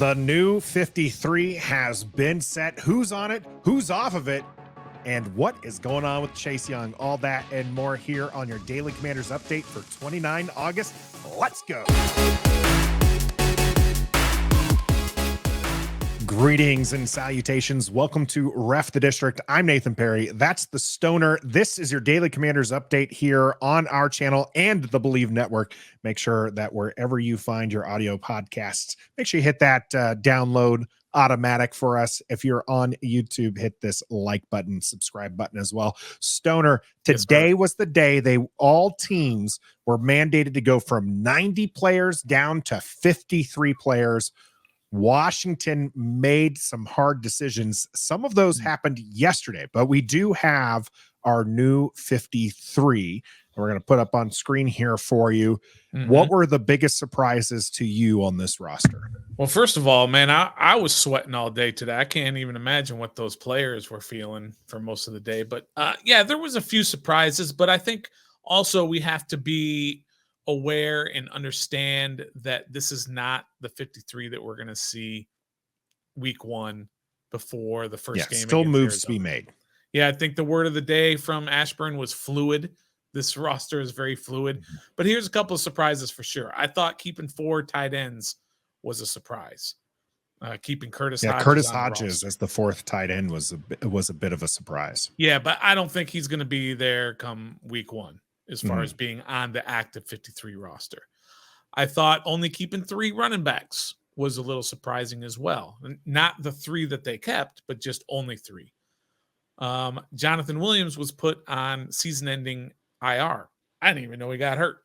The new 53 has been set. Who's on it? Who's off of it? And what is going on with Chase Young? All that and more here on your Daily Commanders update for 29 August. Let's go. Greetings and salutations. Welcome to Ref the District. I'm Nathan Perry. That's the Stoner. This is your Daily Commanders update here on our channel and the Believe Network. Make sure that wherever you find your audio podcasts, make sure you hit that download automatic for us. If you're on YouTube, hit this like button, subscribe button as well. Stoner, today was the day all teams were mandated to go from 90 players down to 53 players. Washington made some hard decisions. Some of those happened yesterday, but we do have our new 53. We're going to put up on screen here for you. What were the biggest surprises to you on this roster? Well, first of all, man, I was sweating all day today. I can't even imagine what those players were feeling for most of the day. But yeah, there was a few surprises, but I think also we have to be aware and understand that this is not the 53 that we're going to see week one before the first game. Still moves to be made. Yeah, I think the word of the day from Ashburn was fluid. This roster is very fluid. But here's a couple of surprises for sure. I thought keeping 4 tight ends was a surprise. Keeping Curtis Hodges as the 4th tight end was a bit of a surprise. Yeah, but I don't think he's going to be there come week one as far as being on the active 53 roster. I thought only keeping 3 running backs was a little surprising as well. Not the 3 that they kept, but just only 3. Jonathan Williams was put on season-ending IR. I didn't even know he got hurt.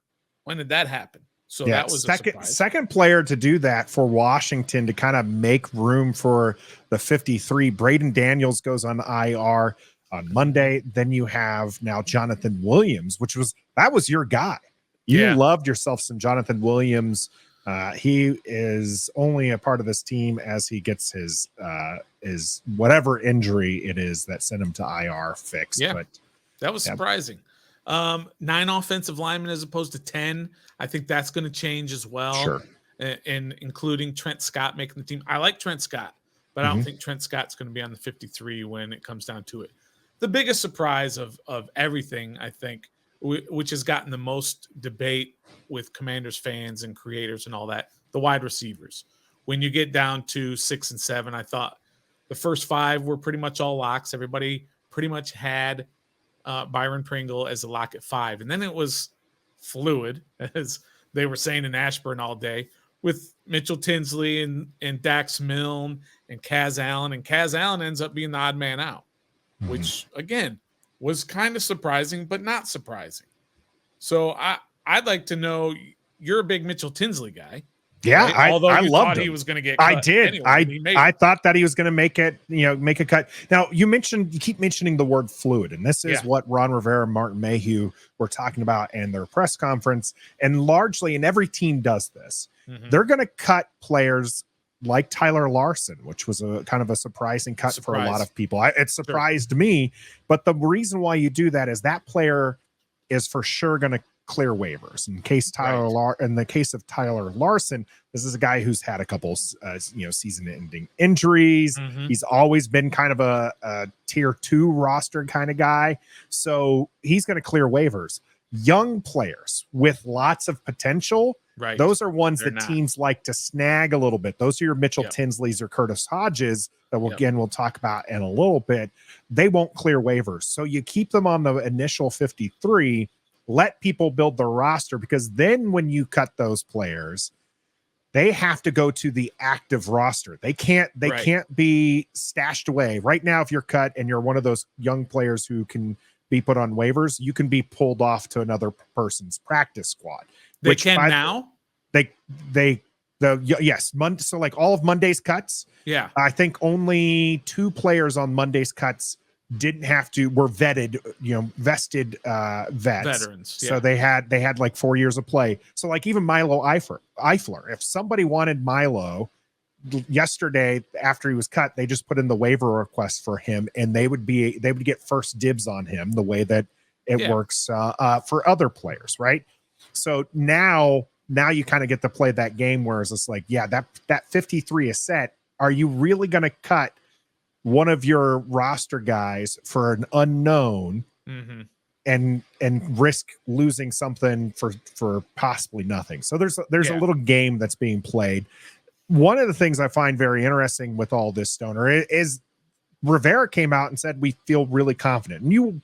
When did that happen? So that was a second player to do that for Washington to kind of make room for the 53. Braden Daniels goes on IR on Monday. Then you have now Jonathan Williams, that was your guy. You loved yourself some Jonathan Williams. He is only a part of this team as he gets his whatever injury it is that sent him to IR fixed. Yeah, but that was surprising. 9 offensive linemen as opposed to 10. I think that's going to change as well. Sure. And including Trent Scott making the team. I like Trent Scott, but I don't think Trent Scott's going to be on the 53 when it comes down to it. The biggest surprise of everything, I think, which has gotten the most debate with Commanders fans and creators and all that, the wide receivers. When you get down to 6 and 7, I thought the first 5 were pretty much all locks. Everybody pretty much had Byron Pringle as a lock at 5. And then it was fluid, as they were saying in Ashburn all day, with Mitchell Tinsley and Dax Milne and Kaz Allen. And Kaz Allen ends up being the odd man out, which, again, was kind of surprising, but not surprising. So I'd like to know, you're a big Mitchell Tinsley guy. Yeah, right? Although I you loved thought him. He was going to get cut. I did. Anyway, I thought that he was going to make a cut. Now, you keep mentioning the word fluid, and this is what Ron Rivera and Martin Mayhew were talking about in their press conference. And largely, and every team does this, they're going to cut players like Tyler Larsen, which was a kind of a surprising cut for a lot of people. It surprised me, but the reason why you do that is that player is for sure going to clear waivers. In the case of Tyler Larsen, this is a guy who's had a couple season-ending injuries. He's always been kind of a tier 2 roster kind of guy, so he's going to clear waivers. Young players with lots of potential, those are ones that teams like to snag a little bit. Those are your Mitchell Tinsleys or Curtis Hodges that we'll talk about in a little bit. They won't clear waivers, so you keep them on the initial 53. Let people build the roster, because then when you cut those players, they have to go to the active roster. They can't be stashed away. Right now, if you're cut and you're one of those young players who can be put on waivers, you can be pulled off to another person's practice squad. Yes. So like all of Monday's cuts. Yeah. I think only 2 players on Monday's cuts were vetted, vested vets. Veterans. Yeah. So they had like 4 years of play. So like even Milo Eifler, if somebody wanted Milo yesterday after he was cut, they just put in the waiver request for him, and they would get first dibs on him the way that it works for other players, right? So now now you kind of get to play that game where it's just like, yeah, that 53 is set. Are you really going to cut one of your roster guys for an unknown and risk losing something for possibly nothing? So there's a little game that's being played. One of the things I find very interesting with all this, Stoner, is Rivera came out and said we feel really confident. And you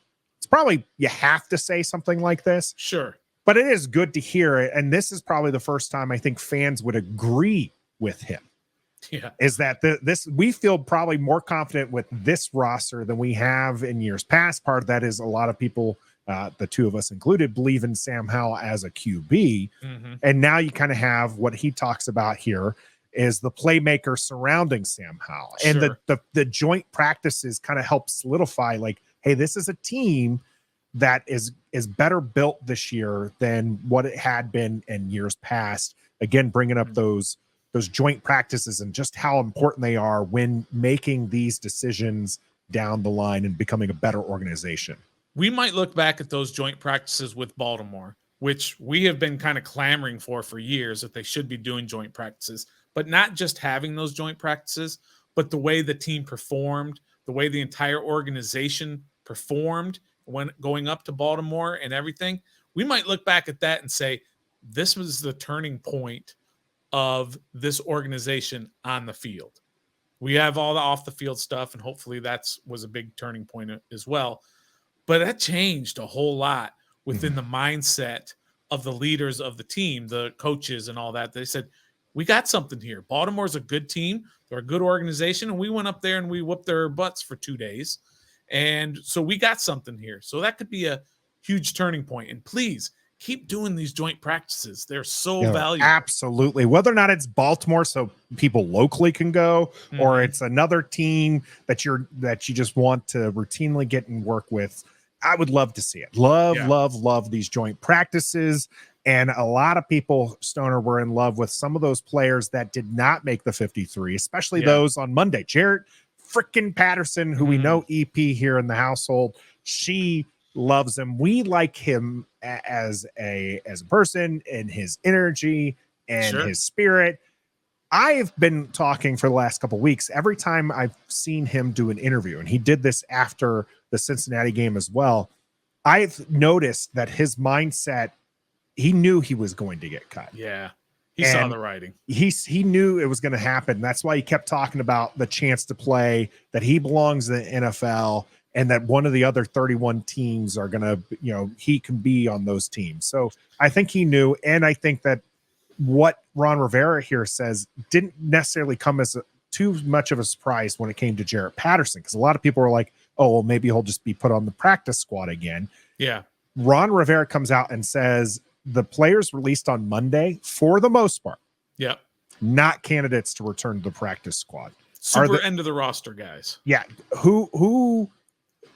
have to say something like this. Sure. But it is good to hear it. And this is probably the first time I think fans would agree with him. Yeah. Is that we feel probably more confident with this roster than we have in years past. Part of that is a lot of people, the two of us included, believe in Sam Howell as a QB. And now you kind of have what he talks about here is the playmaker surrounding Sam Howell. Sure. And the joint practices kind of help solidify, like, hey, this is a team that is better built this year than what it had been in years past. Again, bringing up those joint practices and just how important they are when making these decisions down the line and becoming a better organization. We might look back at those joint practices with Baltimore, which we have been kind of clamoring for years, that they should be doing joint practices, but not just having those joint practices, but the way the team performed, the way the entire organization performed when going up to Baltimore and everything. We might look back at that and say, this was the turning point of this organization on the field. We have all the off the field stuff, and hopefully was a big turning point as well. But that changed a whole lot within the mindset of the leaders of the team, the coaches and all that. They said, we got something here. Baltimore's a good team. They're a good organization. And we went up there and we whooped their butts for 2 days. And so we got something here. So that could be a huge turning point. And please keep doing these joint practices. They're so valuable. Absolutely. Whether or not it's Baltimore, so people locally can go, or it's another team that you just want to routinely get and work with, I would love to see it. Love these joint practices. And a lot of people, Stoner, were in love with some of those players that did not make the 53, especially those on Monday. Jarrett frickin' Patterson, who we know EP here in the household, she loves him. We like him as a person and his energy and his spirit. I've been talking for the last couple of weeks. Every time I've seen him do an interview, and he did this after the Cincinnati game as well, I've noticed that his mindset, he knew he was going to get cut. Yeah. He saw the writing. He knew it was going to happen. That's why he kept talking about the chance to play, that he belongs in the NFL, and that one of the other 31 teams are going to, he can be on those teams. So I think he knew. And I think that what Ron Rivera here says didn't necessarily come as too much of a surprise when it came to Jarrett Patterson, because a lot of people were like, oh, well, maybe he'll just be put on the practice squad again. Yeah. Ron Rivera comes out and says the players released on Monday, for the most part, not candidates to return to the practice squad. Super end of the roster guys. Yeah. Who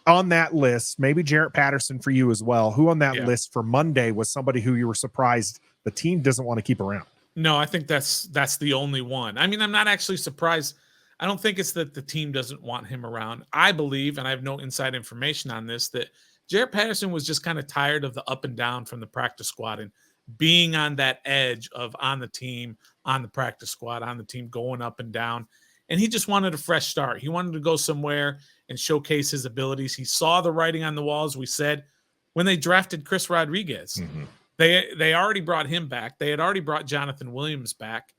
on that list, maybe Jarrett Patterson for you as well, who on that list for Monday was somebody who you were surprised the team doesn't want to keep around? No, I think that's the only one. I mean, I'm not actually surprised. I don't think it's that the team doesn't want him around. I believe, and I have no inside information on this, that Jarrett Patterson was just kind of tired of the up and down from the practice squad and being on that edge of on the team, on the practice squad, on the team, going up and down. And he just wanted a fresh start. He wanted to go somewhere and showcase his abilities. He saw the writing on the wall, as we said, when they drafted Chris Rodriguez. They already brought him back. They had already brought Jonathan Williams back.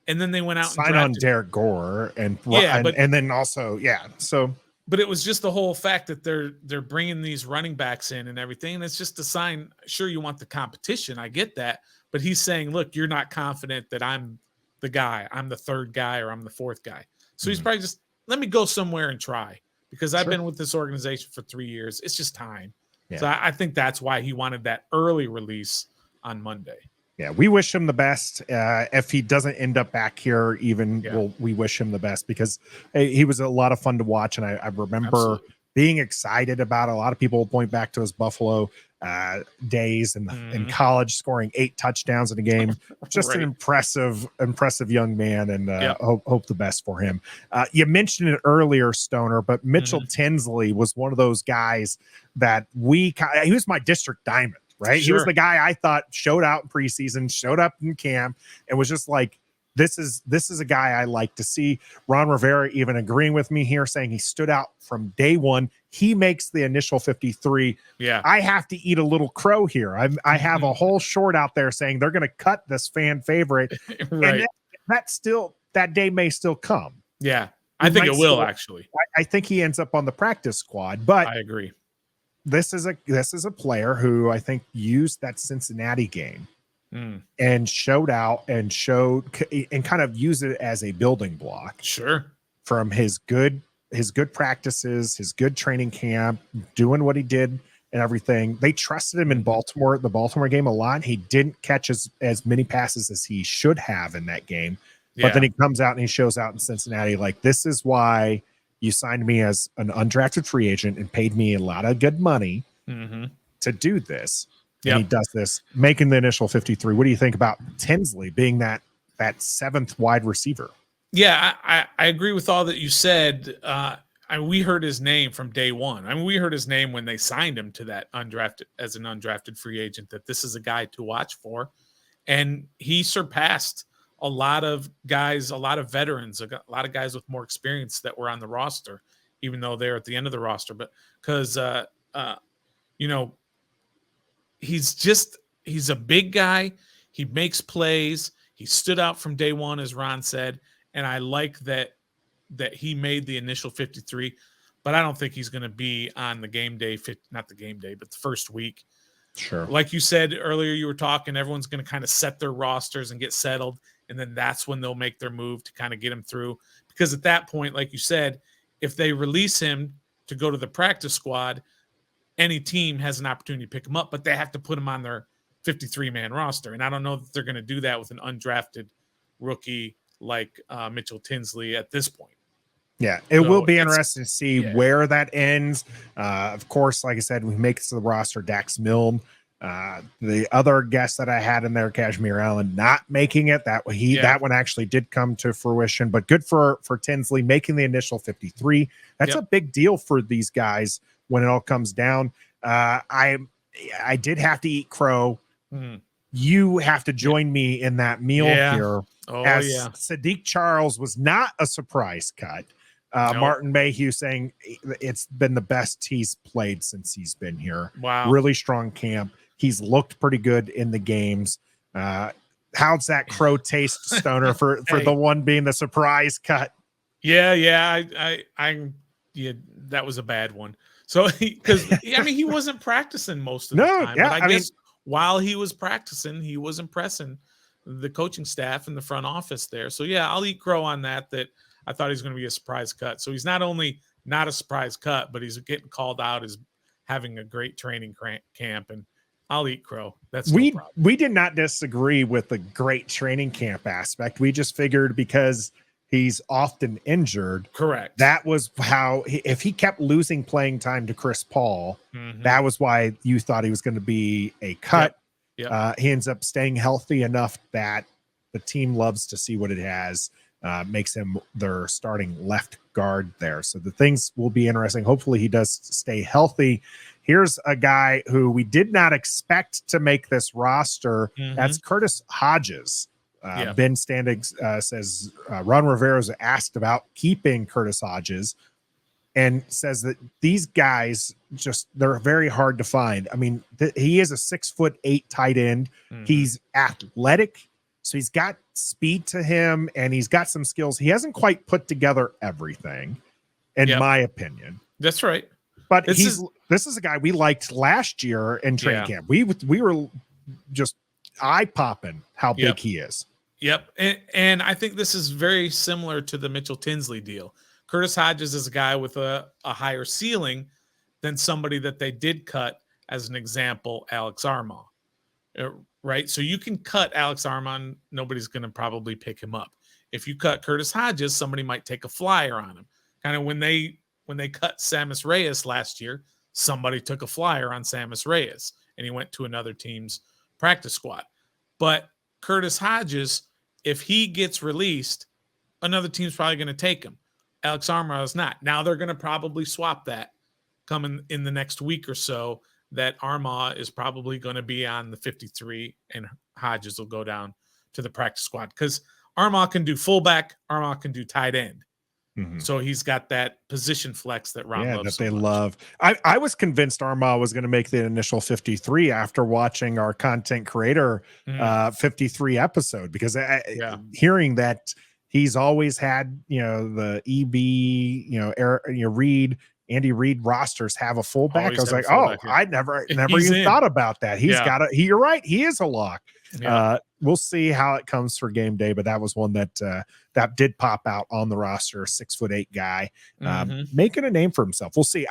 And then they went out and signed on Derek Gore and then also, So, but it was just the whole fact that they're bringing these running backs in and everything. And it's just a sign. Sure, you want the competition. I get that. But he's saying, look, you're not confident that I'm the guy. I'm the third guy or I'm the fourth guy. So he's probably just, let me go somewhere and try, because I've been with this organization for 3 years. It's just time. Yeah. So I think that's why he wanted that early release on Monday. Yeah, we wish him the best. If he doesn't end up back here, we wish him the best, because he was a lot of fun to watch. And I remember being excited about it. A lot of people point back to his Buffalo days in college, scoring 8 touchdowns in a game. Just an impressive young man, and hope the best for him. You mentioned it earlier, Stoner, but Mitchell Tinsley was one of those guys that he was my district diamond right? He was the guy I thought showed out in preseason, showed up in camp, and was just like, this is a guy I like to see. Ron Rivera even agreeing with me here, saying he stood out from day one. He makes the initial 53. Yeah. I have to eat a little crow here. I have a whole short out there saying they're going to cut this fan favorite. Right. And that day may still come. Yeah. I think it will actually. I think he ends up on the practice squad, but I agree. This is a player who I think used that Cincinnati game and showed out and kind of used it as a building block. Sure. From his good practices, his good training camp, doing what he did and everything. They trusted him in the Baltimore game a lot. He didn't catch as many passes as he should have in that game. But then he comes out and he shows out in Cincinnati like, this is why you signed me as an undrafted free agent and paid me a lot of good money to do this. And he does this, making the initial 53. What do you think about Tinsley being that seventh wide receiver? Yeah, I agree with all that you said. We heard his name from day one. I mean, we heard his name when they signed him to that undrafted free agent, that this is a guy to watch for. And he surpassed a lot of guys, a lot of veterans, a lot of guys with more experience that were on the roster, even though they're at the end of the roster. But because, he's a big guy. He makes plays. He stood out from day one, as Ron said. And I like that he made the initial 53, but I don't think he's going to be on the game day, not the game day, but the first week. Sure. Like you said earlier, you were talking, everyone's going to kind of set their rosters and get settled. And then that's when they'll make their move to kind of get him through. Because at that point, like you said, if they release him to go to the practice squad, any team has an opportunity to pick him up, but they have to put him on their 53-man roster. And I don't know that they're going to do that with an undrafted rookie like Mitchell Tinsley at this point. Yeah, it will be interesting to see where that ends. Of course, like I said, we make it to the roster, Dax Milne. The other guest that I had in there, Kazmeir Allen, not making it. That one actually did come to fruition, but good for Tinsley making the initial 53. That's a big deal for these guys when it all comes down. I did have to eat crow. You have to join me in that meal here. Sadiq Charles was not a surprise cut. Martin Mayhew saying it's been the best he's played since he's been here. Wow. Really strong camp. He's looked pretty good in the games. How's that crow taste, Stoner, for the one being the surprise cut? Yeah, that was a bad one. So he wasn't practicing most of the time. Yeah, but I guess while he was practicing, he was impressing the coaching staff and the front office there. So yeah, I'll eat crow on that I thought he's going to be a surprise cut. So he's not only not a surprise cut, but he's getting called out as having a great training camp, and I'll eat crow. That's no problem. We did not disagree with the great training camp aspect. We just figured because he's often injured. Correct. That was how, if he kept losing playing time to Chris Paul, that was why you thought he was going to be a cut. Yep. He ends up staying healthy enough that the team loves to see what it has. Makes him their starting left guard there. So the things will be interesting. Hopefully he does stay healthy. Here's a guy who we did not expect to make this roster. That's Curtis Hodges. Ben Standing says Ron Rivera was asked about keeping Curtis Hodges and says that these guys they're very hard to find. I mean, he is a 6'8" tight end. He's athletic. So he's got speed to him and he's got some skills. He hasn't quite put together everything, in my opinion. That's right. But this is a guy we liked last year in training camp. We were just eye popping how big he is. Yep. And I think this is very similar to the Mitchell Tinsley deal. Curtis Hodges is a guy with a higher ceiling than somebody that they did cut, as an example, Alex Armah. Right? So you can cut Alex Armah and nobody's going to probably pick him up. If you cut Curtis Hodges, somebody might take a flyer on him. Kind of when they cut Sammis Reyes last year, somebody took a flyer on Sammis Reyes and he went to another team's practice squad. But Curtis Hodges, if he gets released, another team's probably going to take him. Alex Armah is not. Now they're going to probably swap that coming in the next week or so. that Armah is probably going to be on the 53 and Hodges will go down to the practice squad because Armah can do fullback, Armah can do tight end. Mhm. So he's got that position flex that Ron loves that so they much. love. I was convinced Armah was going to make the initial 53 after watching our content creator 53 episode because hearing that he's always had, the EB, Andy Reid rosters have a fullback. Always I was have a like, fullback, I never He's even in. thought about that. He's got you're right. He is a lock. Yeah. We'll see how it comes for game day, but that was one that did pop out on the roster. 6'8" guy, making a name for himself. We'll see.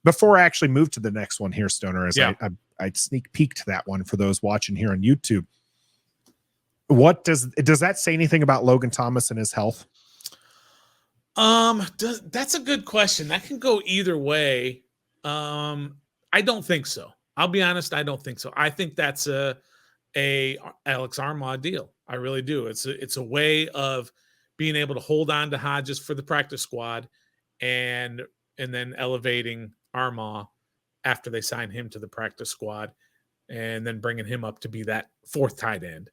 Before I actually move to the next one here, Stoner, as I sneak peeked that one for those watching here on YouTube. What does that say anything about Logan Thomas and his health? That's a good question. That can go either way. I don't think so. I'll be honest. I don't think so. I think that's a Alex Armah deal. I really do. It's a way of being able to hold on to Hodges for the practice squad and then elevating Armah after they sign him to the practice squad and then bringing him up to be that fourth tight end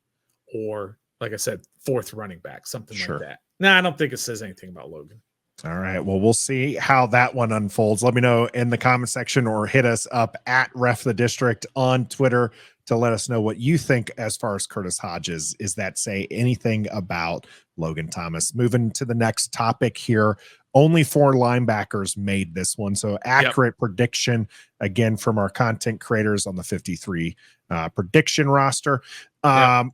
or, like I said, fourth running back, something like that. No, I don't think it says anything about Logan. All right. Well, we'll see how that one unfolds. Let me know in the comment section or hit us up at Ref the District on Twitter to let us know what you think as far as Curtis Hodges. Is that say anything about Logan Thomas? Moving to the next topic here. Only 4 linebackers made this one. So accurate prediction again from our content creators on the 53 prediction roster. One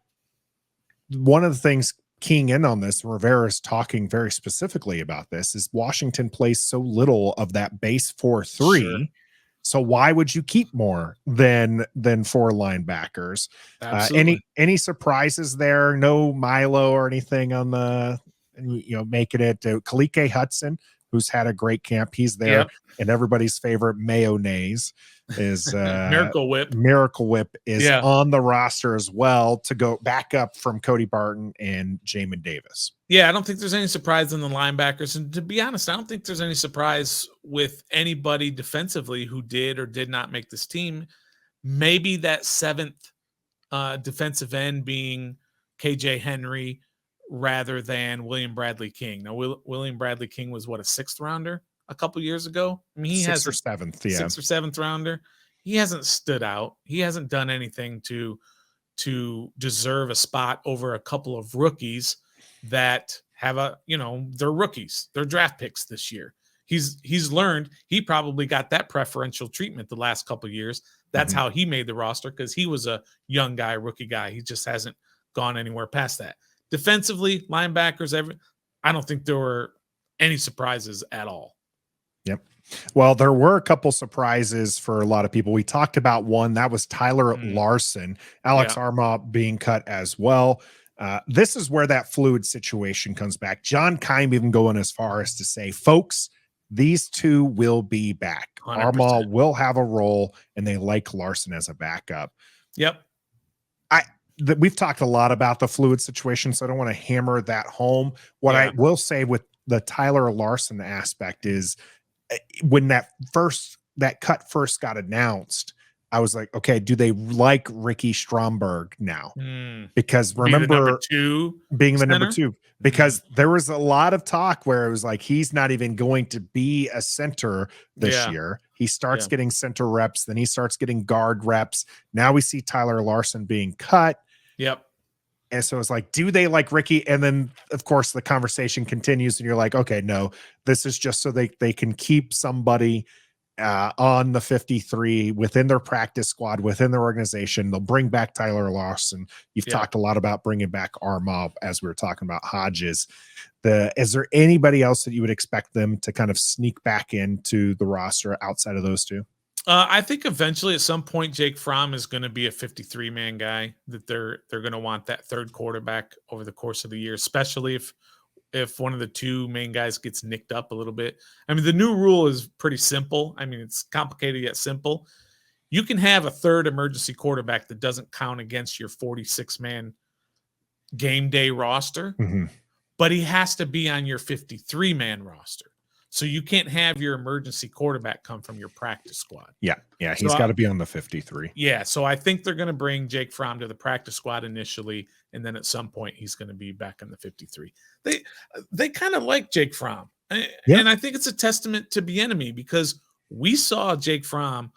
of the things keying in on this, Rivera's talking very specifically about this, is Washington plays so little of that base 4-3. Sure. So why would you keep more than 4 linebackers? Any surprises there? No Milo or anything on the, making it Kalike Hudson, who's had a great camp. He's there, and everybody's favorite mayonnaise is Miracle Whip is on the roster as well to go back up from Cody Barton and Jamin Davis. Yeah, I don't think there's any surprise in the linebackers. And to be honest, I don't think there's any surprise with anybody defensively who did or did not make this team. Maybe that 7th defensive end being KJ Henry rather than William Bradley King. Now, William Bradley King was a 6th rounder a couple years ago. I mean, he has 6th or 7th, 6th or 7th rounder. He hasn't stood out. He hasn't done anything to deserve a spot over a couple of rookies that have they're rookies. They're draft picks this year. He's learned. He probably got that preferential treatment the last couple of years. That's how he made the roster because he was a young guy, rookie guy. He just hasn't gone anywhere past that. Defensively, linebackers, I don't think there were any surprises at all. Yep. Well, there were a couple surprises for a lot of people. We talked about one that was Tyler Larsen, Alex Armah being cut as well. This is where that fluid situation comes back. John Keim even going as far as to say, folks, these two will be back. 100%. Armah will have a role, and they like Larsen as a backup. Yep. We've talked a lot about the fluid situation, so I don't want to hammer that home. What I will say with the Tyler Larsen aspect is when that cut first got announced, I was like, okay, do they like Ricky Stromberg now? Because remember being the number 2, because there was a lot of talk where it was like, he's not even going to be a center this year. He starts getting center reps, then he starts getting guard reps. Now we see Tyler Larsen being cut. Yep. And so it's like, do they like Ricky? And then, of course, the conversation continues, and you're like, okay, no, this is just so they can keep somebody on the 53 within their practice squad, within their organization. They'll bring back Tyler Larsen. You've talked a lot about bringing back Armah as we were talking about Hodges. Is there anybody else that you would expect them to kind of sneak back into the roster outside of those two? I think eventually at some point, Jake Fromm is going to be a 53-man guy that they're going to want that third quarterback over the course of the year, especially if one of the 2 main guys gets nicked up a little bit. I mean, the new rule is pretty simple. I mean, it's complicated yet simple. You can have a third emergency quarterback that doesn't count against your 46-man game day roster, but he has to be on your 53-man roster. So you can't have your emergency quarterback come from your practice squad. Yeah. He's got to be on the 53. Yeah. So I think they're going to bring Jake Fromm to the practice squad initially, and then at some point he's going to be back in the 53. They kind of like Jake Fromm. And I think it's a testament to Bieniemy because we saw Jake Fromm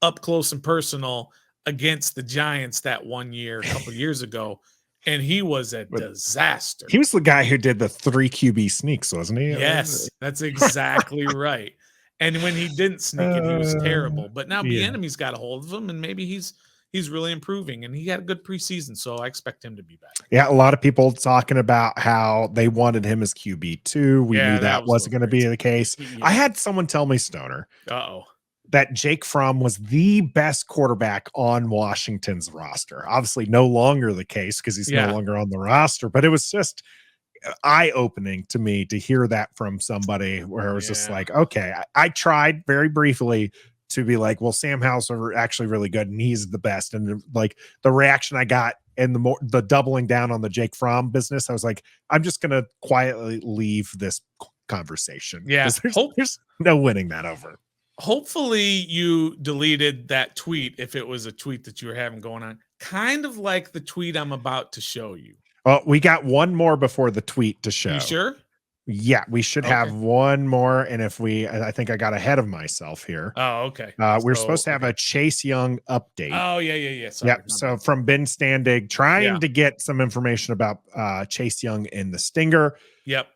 up close and personal against the Giants that one year, a couple years ago, and he was a disaster. He was the guy who did the 3 QB sneaks, wasn't he? Yes, that's exactly right. And when he didn't sneak it, he was terrible. But now Bieniemy's got a hold of him, and maybe he's really improving, and he had a good preseason, so I expect him to be back. Yeah, a lot of people talking about how they wanted him as QB2. We knew that wasn't going to be the case. I had someone tell me, Stoner, that Jake Fromm was the best quarterback on Washington's roster. Obviously, no longer the case because he's no longer on the roster, but it was just eye-opening to me to hear that from somebody where it was just like, okay, I tried very briefly to be like, well, Sam Howell's are actually really good and he's the best. And like the reaction I got and the doubling down on the Jake Fromm business, I was like, I'm just going to quietly leave this conversation. Yeah. There's no winning that over. Hopefully you deleted that tweet if it was a tweet that you were having going on, kind of like the tweet I'm about to show you. Oh, we got one more before the tweet to show. You sure? Yeah, we should have one more. And I think I got ahead of myself here. Oh, okay. We're supposed to have a Chase Young update. Oh, yeah. Sorry, so from Ben Standig, trying to get some information about Chase Young and the Stinger. Yep.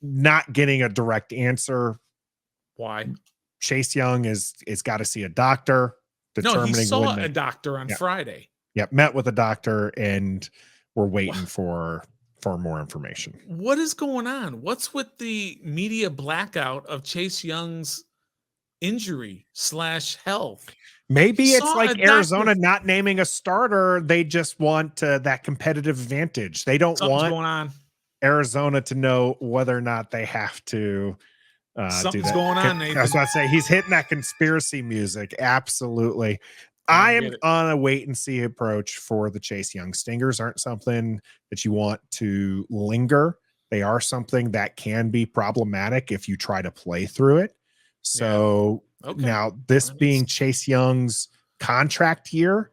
Not getting a direct answer. Why? Chase Young is got to see a doctor. No, he saw a doctor on Friday. Yep, met with a doctor, and we're waiting for more information. What is going on? What's with the media blackout of Chase Young's injury / health? Maybe it's like Arizona not naming a starter. They just want that competitive advantage. They don't want going on. Arizona to know whether or not they have to something's do that. Going on, Nathan. I was about to say, he's hitting that conspiracy music. Absolutely. I am on a wait and see approach for the Chase Young. Stingers aren't something that you want to linger. They are something that can be problematic if you try to play through it. So now this being Chase Young's contract year,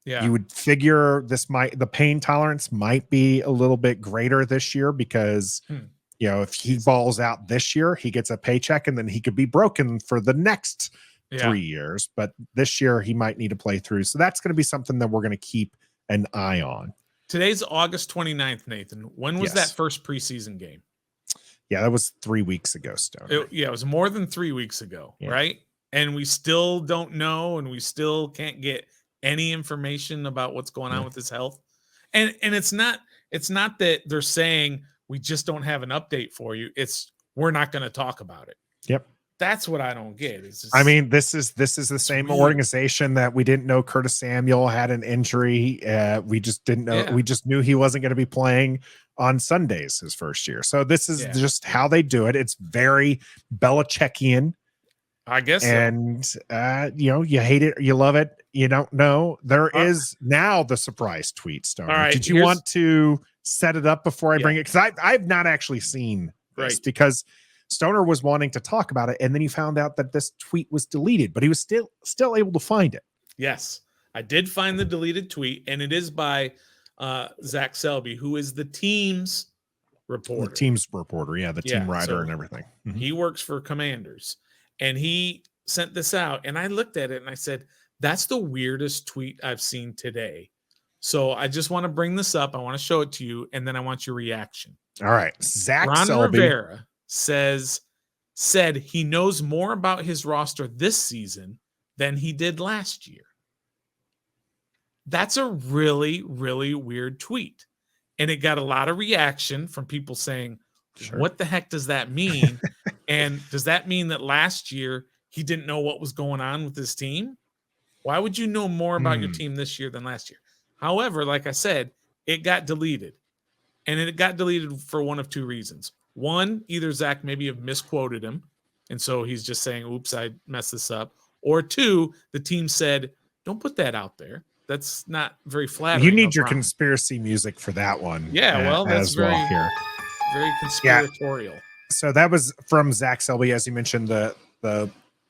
you would figure the pain tolerance might be a little bit greater this year because if he balls out this year, he gets a paycheck and then he could be broken for the next 3 years, but this year he might need to play through. So that's going to be something that we're going to keep an eye on. Today's August 29th, Nathan. When was that first preseason game? Yeah, that was 3 weeks ago, Stone. It was more than 3 weeks ago, right? And we still don't know, and we still can't get any information about what's going on with his health. And it's not that they're saying we just don't have an update for you. It's we're not going to talk about it. Yep. That's what I don't get. It's just, I mean, this is the same organization that we didn't know Curtis Samuel had an injury. We just didn't know. We just knew he wasn't going to be playing on Sundays his first year. So this is just how they do it. It's very Belichickian, I guess. And you hate it, you love it, you don't know. There is now the surprise tweet, Stoner. All right, did you want to set it up before I bring it? Because I've not actually seen this because Stoner was wanting to talk about it, and then he found out that this tweet was deleted, but he was still able to find it. Yes, I did find the deleted tweet, and it is by Zach Selby, who is the team's reporter. The team's reporter, the team writer and everything. Mm-hmm. He works for Commanders, and he sent this out, and I looked at it, and I said, that's the weirdest tweet I've seen today. So I just want to bring this up. I want to show it to you, and then I want your reaction. All right. Zach Ron Selby. Rivera said he knows more about his roster this season than he did last year. That's a really, really weird tweet. And it got a lot of reaction from people saying, what the heck does that mean? And does that mean that last year he didn't know what was going on with his team? Why would you know more about your team this year than last year? However, like I said, it got deleted. And it got deleted for one of two reasons. One, either Zach maybe have misquoted him, and so he's just saying, oops, I messed this up. Or two, the team said, don't put that out there. That's not very flattering. You need your conspiracy music for that one. Yeah, well, that's very conspiratorial. So that was from Zach Selby, as you mentioned, the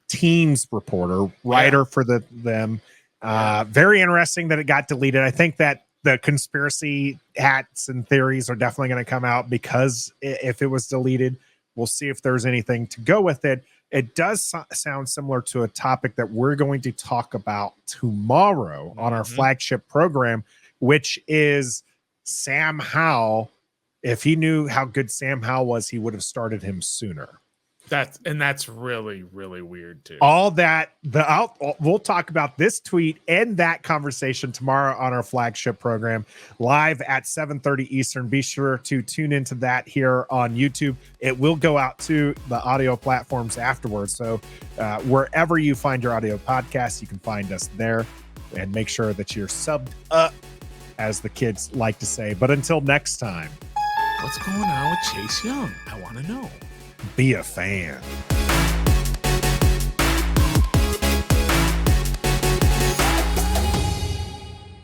teams reporter, writer for them. Very interesting that it got deleted. I think that the conspiracy hats and theories are definitely going to come out because if it was deleted, we'll see if there's anything to go with it. It does sound similar to a topic that we're going to talk about tomorrow on our flagship program, which is Sam Howell. If he knew how good Sam Howell was, he would have started him sooner. That's really, really weird too. All that we'll talk about this tweet and that conversation tomorrow on our flagship program live at 7:30 Eastern. Be sure to tune into that here on YouTube. It will go out to the audio platforms afterwards. So wherever you find your audio podcasts, you can find us there, and make sure that you're subbed up, as the kids like to say. But until next time, what's going on with Chase Young? I want to know. Be a fan.